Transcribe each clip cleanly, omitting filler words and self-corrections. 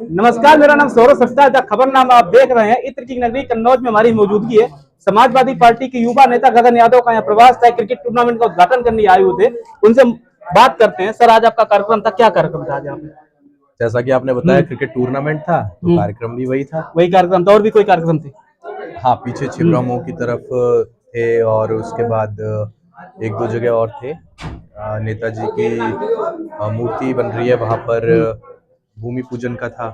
नमस्कार, मेरा नाम सौरभ सस्ता है। खबरनामा आप देख रहे हैं। इत्र की नगरी कन्नौज में हमारी मौजूदगी है। समाजवादी पार्टी के युवा नेता गगन यादव का यहाँ प्रवास था। क्रिकेट टूर्नामेंट का उद्घाटन करने आए हुए थे। उनसे बात करते हैं। सर, आज आपका कार्यक्रम था, क्या कार्यक्रम था आज यहाँ पे? जैसा कि आपने बताया क्रिकेट टूर्नामेंट था, तो कार्यक्रम भी वही था। वही कार्यक्रम था और भी कोई कार्यक्रम थे? हाँ, पीछे छिबरामऊ की तरफ थे और उसके बाद एक दो जगह और थे। नेताजी की मूर्ति बन रही है वहां पर, भूमि पूजन का था।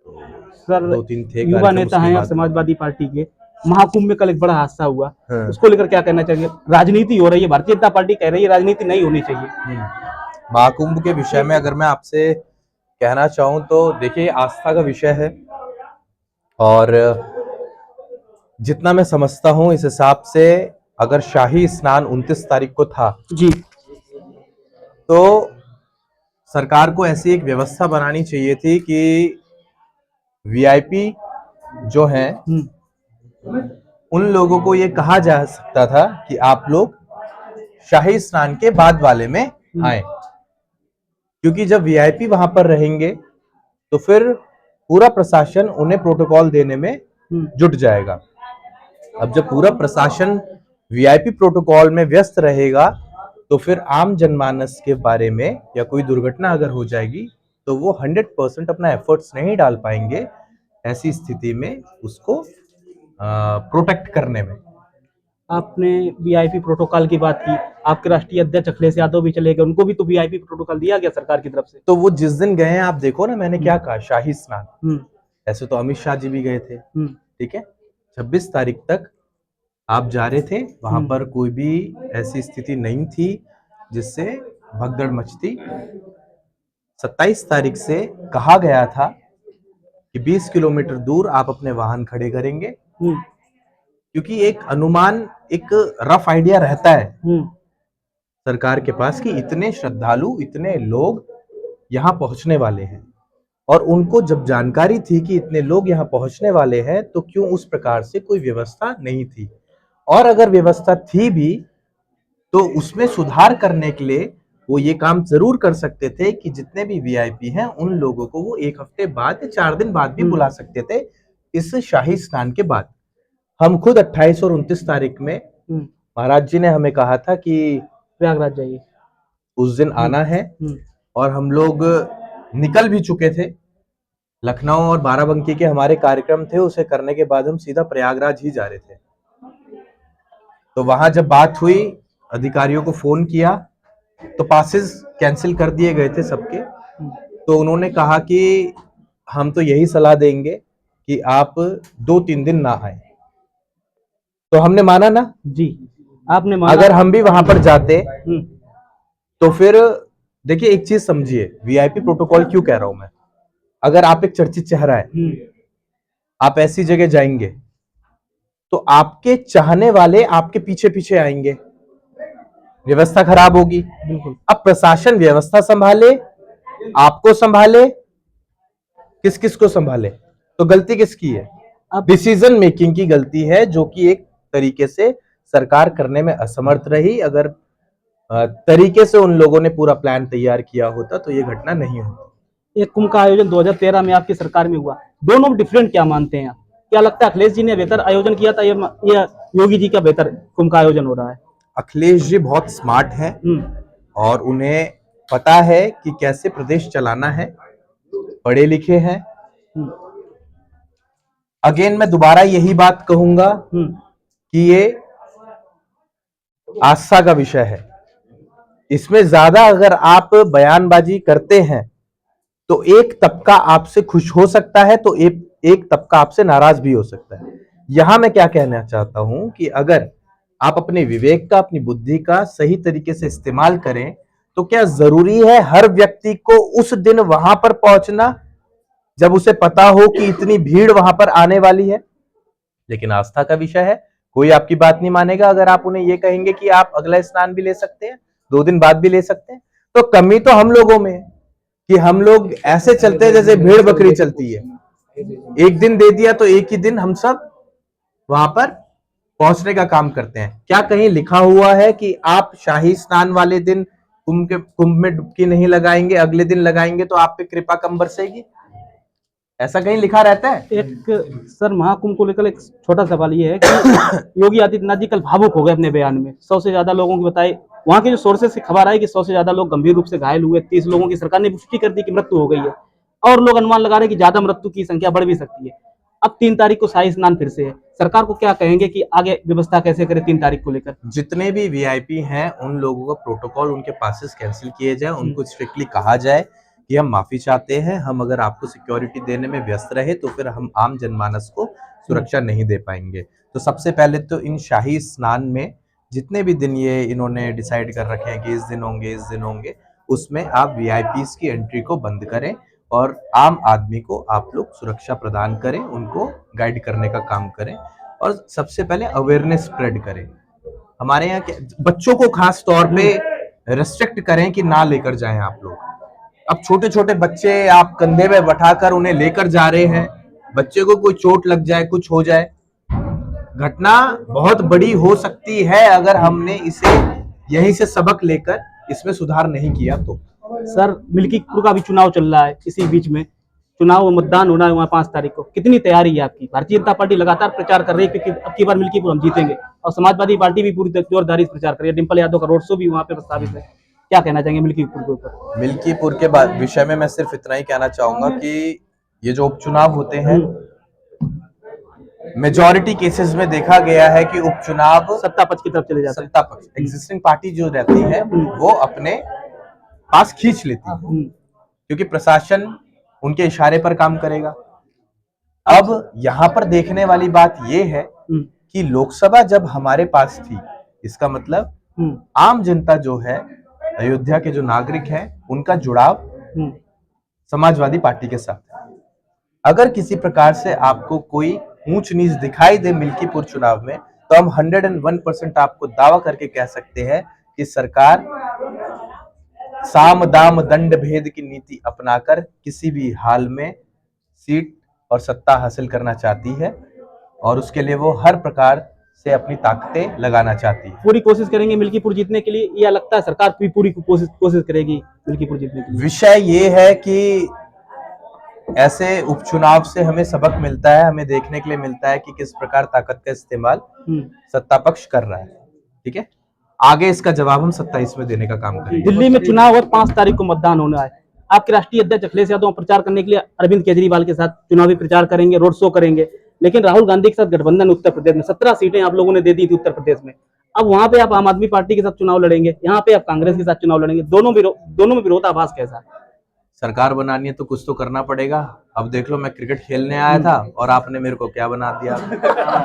सर, दो तीन थे युवा कार्यक्रम नेता उसके हैं आप बाद। समाजवादी पार्टी के। महाकुंभ में कल एक बड़ा हादसा हुआ, हाँ। उसको लेकर क्या कहना चाहिए? राजनीति हो रही है, भारतीय जनता पार्टी कह रही है राजनीति नहीं होनी चाहिए। महाकुंभ के विषय में अगर मैं आपसे कहना चाहूं तो देखिए, आस्था का विषय है और जितना मैं समझता हूं इस हिसाब से अगर शाही स्नान 29 तारीख को था जी, तो सरकार को ऐसी एक व्यवस्था बनानी चाहिए थी कि वीआईपी जो हैं उन लोगों को ये कहा जा सकता था कि आप लोग शाही स्नान के बाद वाले में आए, क्योंकि जब वीआईपी वहां पर रहेंगे तो फिर पूरा प्रशासन उन्हें प्रोटोकॉल देने में जुट जाएगा। अब जब पूरा प्रशासन वीआईपी प्रोटोकॉल में व्यस्त रहेगा तो फिर आम जनमानस के बारे में या कोई दुर्घटना अगर हो जाएगी तो वो 100% अपना एफर्ट्स नहीं डाल पाएंगे ऐसी स्थिति में उसको प्रोटेक्ट करने में। आपने वीआईपी प्रोटोकॉल की बात की। आपके राष्ट्रीय अध्यक्ष अखिलेश यादव भी चले गए, उनको भी तो वीआईपी प्रोटोकॉल दिया गया सरकार की तरफ से। तो वो जिस दिन गए हैं, आप देखो ना, मैंने क्या कहा, शाही स्नान। ऐसे तो अमित शाह जी भी गए थे, ठीक है। 26 तारीख तक आप जा रहे थे, वहां पर कोई भी ऐसी स्थिति नहीं थी जिससे भगदड़ मचती। 27 तारीख से कहा गया था कि 20 किलोमीटर दूर आप अपने वाहन खड़े करेंगे, क्योंकि एक अनुमान, एक रफ आइडिया रहता है सरकार के पास कि इतने श्रद्धालु, इतने लोग यहाँ पहुंचने वाले हैं। और उनको जब जानकारी थी कि इतने लोग यहाँ पहुंचने वाले हैं तो क्यों उस प्रकार से कोई व्यवस्था नहीं थी, और अगर व्यवस्था थी भी तो उसमें सुधार करने के लिए वो ये काम जरूर कर सकते थे कि जितने भी वीआईपी हैं उन लोगों को वो एक हफ्ते बाद या 4 दिन बाद भी बुला सकते थे इस शाही स्नान के बाद। हम खुद 28 और 29 तारीख में महाराज जी ने हमें कहा था कि प्रयागराज जाइए, उस दिन आना है, और हम लोग निकल भी चुके थे। लखनऊ और बाराबंकी के हमारे कार्यक्रम थे, उसे करने के बाद हम सीधा प्रयागराज ही जा रहे थे। तो वहां जब बात हुई, अधिकारियों को फोन किया तो पासेस कैंसिल कर दिए गए थे सबके। तो उन्होंने कहा कि हम तो यही सलाह देंगे कि आप 2-3 दिन ना आए। तो हमने माना ना जी, आपने माना। अगर हम भी वहां पर जाते तो फिर देखिए, एक चीज समझिए, वीआईपी प्रोटोकॉल क्यों कह रहा हूं मैं। अगर आप एक चर्चित चेहरा है, आप ऐसी जगह जाएंगे तो आपके चाहने वाले आपके पीछे पीछे आएंगे, व्यवस्था खराब होगी। बिल्कुल। अब प्रशासन व्यवस्था संभाले, आपको संभाले, किस किस को संभाले, तो गलती किसकी है? अब डिसीजन मेकिंग की गलती है, जो कि एक तरीके से सरकार करने में असमर्थ रही। अगर तरीके से उन लोगों ने पूरा प्लान तैयार किया होता तो ये घटना नहीं होती। एक कुंभ का आयोजन 2013 में आपकी सरकार में हुआ, दोनों में डिफरेंट क्या मानते हैं आप? क्या लगता है अखिलेश जी ने बेहतर आयोजन किया था या योगी जी का बेहतर कुंभ का आयोजन हो रहा है? अखिलेश जी बहुत स्मार्ट हैं और उन्हें पता है कि कैसे प्रदेश चलाना है, पढ़े लिखे हैं। अगेन मैं दोबारा यही बात कहूंगा कि ये आस्था का विषय है। इसमें ज्यादा अगर आप बयानबाजी करते हैं तो एक तबका आपसे खुश हो सकता है, तो एक तबका आपसे नाराज भी हो सकता है। यहां मैं क्या कहना चाहता हूं कि अगर आप अपने विवेक का, अपनी बुद्धि का सही तरीके से इस्तेमाल करें तो क्या जरूरी है हर व्यक्ति को उस दिन वहां पर पहुंचना जब उसे पता हो कि इतनी भीड़ वहां पर आने वाली है? लेकिन आस्था का विषय है, कोई आपकी बात नहीं मानेगा अगर आप उन्हें ये कहेंगे कि आप अगला स्नान भी ले सकते हैं, 2 दिन बाद भी ले सकते हैं। तो कमी तो हम लोगों में है कि हम लोग ऐसे चलते हैं जैसे भेड़ बकरी चलती है। एक दिन दे दिया तो एक ही दिन हम सब वहां पर पहुंचने का काम करते हैं। क्या कहीं लिखा हुआ है कि आप शाही स्नान वाले दिन कुंभ में डुबकी नहीं लगाएंगे, अगले दिन लगाएंगे तो आप पे कृपा कम बरसेगी? ऐसा कहीं लिखा रहता है? एक सर महाकुंभ को लेकर एक छोटा सवाल ये है कि योगी आदित्यनाथ जी कल भावुक हो गए अपने बयान में। 100 से ज्यादा लोगों की बताए, वहां के जो सोर्सेस से खबर आई कि 100 से ज्यादा लोग गंभीर रूप से घायल हुए, 30 लोगों की सरकार ने पुष्टि कर दी कि मृत्यु हो गई है, और लोग अनुमान लगा रहे हैं कि ज्यादा मृत्यु की संख्या बढ़ भी सकती है। अब 3 तारीख को शाही स्नान फिर से है, सरकार को क्या कहेंगे कि आगे व्यवस्था कैसे करे 3 तारीख को लेकर? जितने भी वीआईपी हैं उन लोगों का प्रोटोकॉल उनके पासेस कैंसिल किए जाए, उनको स्ट्रिक्टली कहा जाए कि हम माफी चाहते हैं, हम अगर आपको सिक्योरिटी देने में व्यस्त रहे तो फिर हम आम जनमानस को सुरक्षा नहीं दे पाएंगे। तो सबसे पहले तो इन शाही स्नान में जितने भी दिन ये इन्होंने डिसाइड कर रखे हैं कि इस दिन होंगे, उसमें आप वीआईपीज की एंट्री को बंद करें और आम आदमी को आप लोग सुरक्षा प्रदान करें, उनको गाइड करने का काम करें और सबसे पहले अवेयरनेस स्प्रेड करें। हमारे यहाँ के बच्चों को खास तौर पे रेस्ट्रिक्ट करें कि ना लेकर जाएं आप लोग। अब छोटे छोटे बच्चे आप कंधे पे बैठाकर उन्हें लेकर जा रहे हैं, बच्चे को कोई चोट लग जाए, कुछ हो जाए, घटना बहुत बड़ी हो सकती है अगर हमने इसे यहीं से सबक लेकर इसमें सुधार नहीं किया तो। सर मिल्कीपुर का भी चुनाव चल रहा है, इसी बीच में चुनाव और मतदान होना है वहाँ 5 तारीख को, कितनी तैयारी है आपकी? भारतीय जनता पार्टी लगातार प्रचार कर रही है कि अब की बार मिल्कीपुर हम जीतेंगे, और समाजवादी पार्टी भी पूरी जोरदारी से प्रचार कर रही है, डिम्पल यादव का रोड शो भी वहाँ पे प्रस्तावित है। क्या कहना चाहेंगे मिल्कीपुर के ऊपर? मिल्कीपुर के विषय में मैं सिर्फ इतना ही कहना चाहूंगा कि ये जो उपचुनाव होते हैं, मेजॉरिटी केसेस में देखा गया है कि उपचुनाव सत्ता पक्ष की तरफ चले जाते हैं, सत्ता पक्ष एग्जिस्टिंग पार्टी जो रहती है वो अपने पास खींच लेती है, क्योंकि प्रशासन उनके इशारे पर काम करेगा। अब यहाँ पर देखने वाली बात ये है कि लोकसभा जब हमारे पास थी, इसका मतलब आम जनता जो है, अयोध्या के जो नागरिक हैं, उनका जुड़ाव समाजवादी पार्टी के साथ है। अगर किसी प्रकार से आपको कोई ऊंच नीच दिखाई दे मिल्कीपुर चुनाव में, तो हम 101% आपको दावा करके कह सकते हैं कि सरकार साम दाम दंड भेद की नीति अपनाकर किसी भी हाल में सीट और सत्ता हासिल करना चाहती है और उसके लिए वो हर प्रकार से अपनी ताकतें लगाना चाहती है। पूरी कोशिश करेंगे मिल्कीपुर जीतने के लिए, या लगता है सरकार भी पूरी कोशिश करेगी मिल्कीपुर जीतने के लिए? विषय ये है कि ऐसे उपचुनाव से हमें सबक मिलता है, हमें देखने के लिए मिलता है कि किस प्रकार ताकत का इस्तेमाल सत्ता पक्ष कर रहा है। ठीक है, आगे इसका जवाब हम 27 में देने का काम करेंगे। दिल्ली में चुनाव और 5 तारीख को मतदान होना है। आपके राष्ट्रीय अध्यक्ष अखिलेश यादव प्रचार करने के लिए अरविंद केजरीवाल के साथ चुनावी प्रचार करेंगे, रोड शो करेंगे, लेकिन राहुल गांधी के साथ गठबंधन उत्तर प्रदेश में 17 सीटें आप लोगों ने दे दी थी उत्तर प्रदेश में। अब वहां पे आप आम आदमी पार्टी के साथ चुनाव लड़ेंगे, यहाँ पे आप कांग्रेस के साथ चुनाव लड़ेंगे, दोनों में विरोधाभास कैसा है? सरकार बनानी है तो कुछ तो करना पड़ेगा। अब देख लो, मैं क्रिकेट खेलने आया था और आपने मेरे को क्या बना दिया।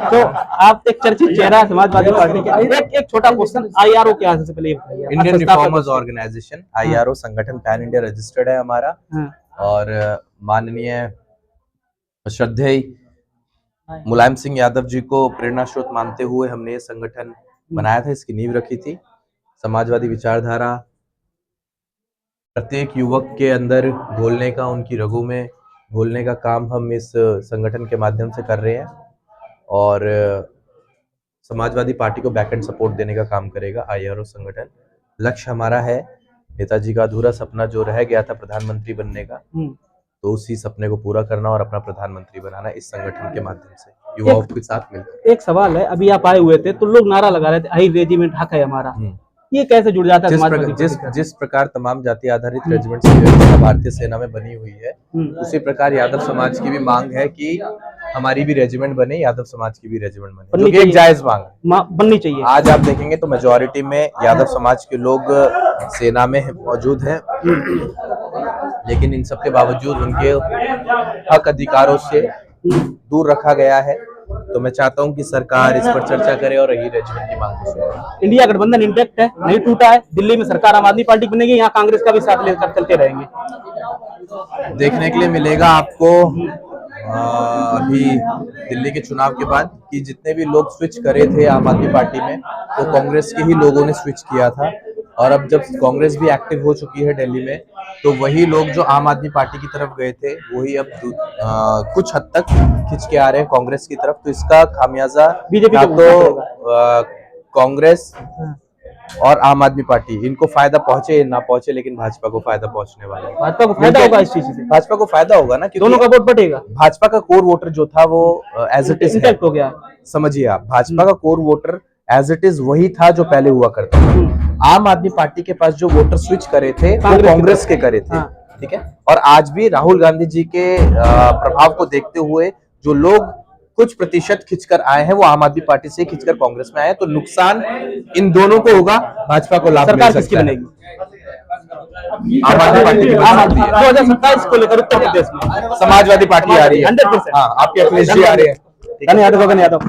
तो आप एक चर्चित चेहरा है समाजवादी पार्टी के। एक छोटा क्वेश्चन, आईआरओ क्या है सबसे पहले बताइए? इंडियन रिफॉर्मर्स ऑर्गेनाइजेशन, आईआरओ संगठन पैन इंडिया रजिस्टर्ड है हमारा, और माननीय श्रद्धेय मुलायम सिंह यादव जी को प्रेरणा स्रोत मानते हुए हमने ये संगठन बनाया था, इसकी नींव रखी थी। समाजवादी विचारधारा प्रत्येक युवक के अंदर घोलने का, उनकी रगों में घोलने का काम हम इस संगठन के माध्यम से कर रहे हैं, और समाजवादी पार्टी को बैकएंड सपोर्ट देने का काम करेगा आईआरओ संगठन। लक्ष्य हमारा है, नेताजी का अधूरा सपना जो रह गया था प्रधानमंत्री बनने का, तो उसी सपने को पूरा करना और अपना प्रधानमंत्री बनाना इस संगठन के माध्यम से युवाओं के साथ मिलकर। एक सवाल है, अभी आप आए हुए थे तो लोग नारा लगा रहे थे, आई रेजिमेंट हक है हमारा, ये कैसे जुड़ जाता है? जिस प्रकार तमाम जाति आधारित रेजिमेंट की व्यवस्था भारतीय सेना में बनी हुई है, उसी प्रकार यादव समाज की भी मांग है कि हमारी भी रेजिमेंट बने, यादव समाज की भी रेजिमेंट बने, जो कि एक जायज मांग बननी चाहिए। आज आप देखेंगे तो मेजॉरिटी में यादव समाज के लोग सेना में मौजूद हैं, लेकिन इन सब के बावजूद उनके हक अधिकारों से दूर रखा गया है। तो मैं चाहता हूं कि सरकार इस पर चर्चा करे और यही रेजिमेंट की मांग करे। इंडिया गठबंधन इंटैक्ट है, नहीं टूटा है। दिल्ली में सरकार आम आदमी पार्टी बनेगी, यहाँ कांग्रेस का भी साथ लेकर चलते रहेंगे। देखने के लिए मिलेगा आपको अभी दिल्ली के चुनाव के बाद कि जितने भी लोग स्विच करे थे आम आदमी पार्टी में, तो कांग्रेस के ही लोगों ने स्विच किया था, और अब जब कांग्रेस भी एक्टिव हो चुकी है दिल्ली में, तो वही लोग जो आम आदमी पार्टी की तरफ गए थे वही अब कुछ हद तक खिंच के आ रहे हैं कांग्रेस की तरफ। तो इसका खामियाजा बीजेपी तो कांग्रेस और आम आदमी पार्टी, इनको फायदा पहुंचे ना पहुंचे, लेकिन भाजपा को फायदा पहुंचने वाला है। भाजपा को फायदा होगा इस चीज से? भाजपा को फायदा होगा ना, क्योंकि दोनों का वोट बटेगा। भाजपा का कोर वोटर जो था वो एज इट इज इंटैक्ट हो गया। समझिए आप, भाजपा का core voter as it is वही था जो पहले हुआ करता था। आम आदमी पार्टी के पास जो वोटर स्विच करे थे वो कांग्रेस के करे थे, ठीक है। और आज भी राहुल गांधी जी के प्रभाव को देखते हुए जो लोग कुछ प्रतिशत खिंचकर आए हैं वो आम आदमी पार्टी से खिंचकर कांग्रेस में आए हैं, तो नुकसान इन दोनों को होगा, भाजपा को लाभ सरकार मिल किसकी सकता है। बनेगी? आम आदमी पार्टी की बन सकती है। 2027 को लेकर उत्तर प्रदेश में समाजवादी पार्टी आ रही है। 100%। हाँ, आपके अखिलेश जी आ रहे हैं। गगन यादव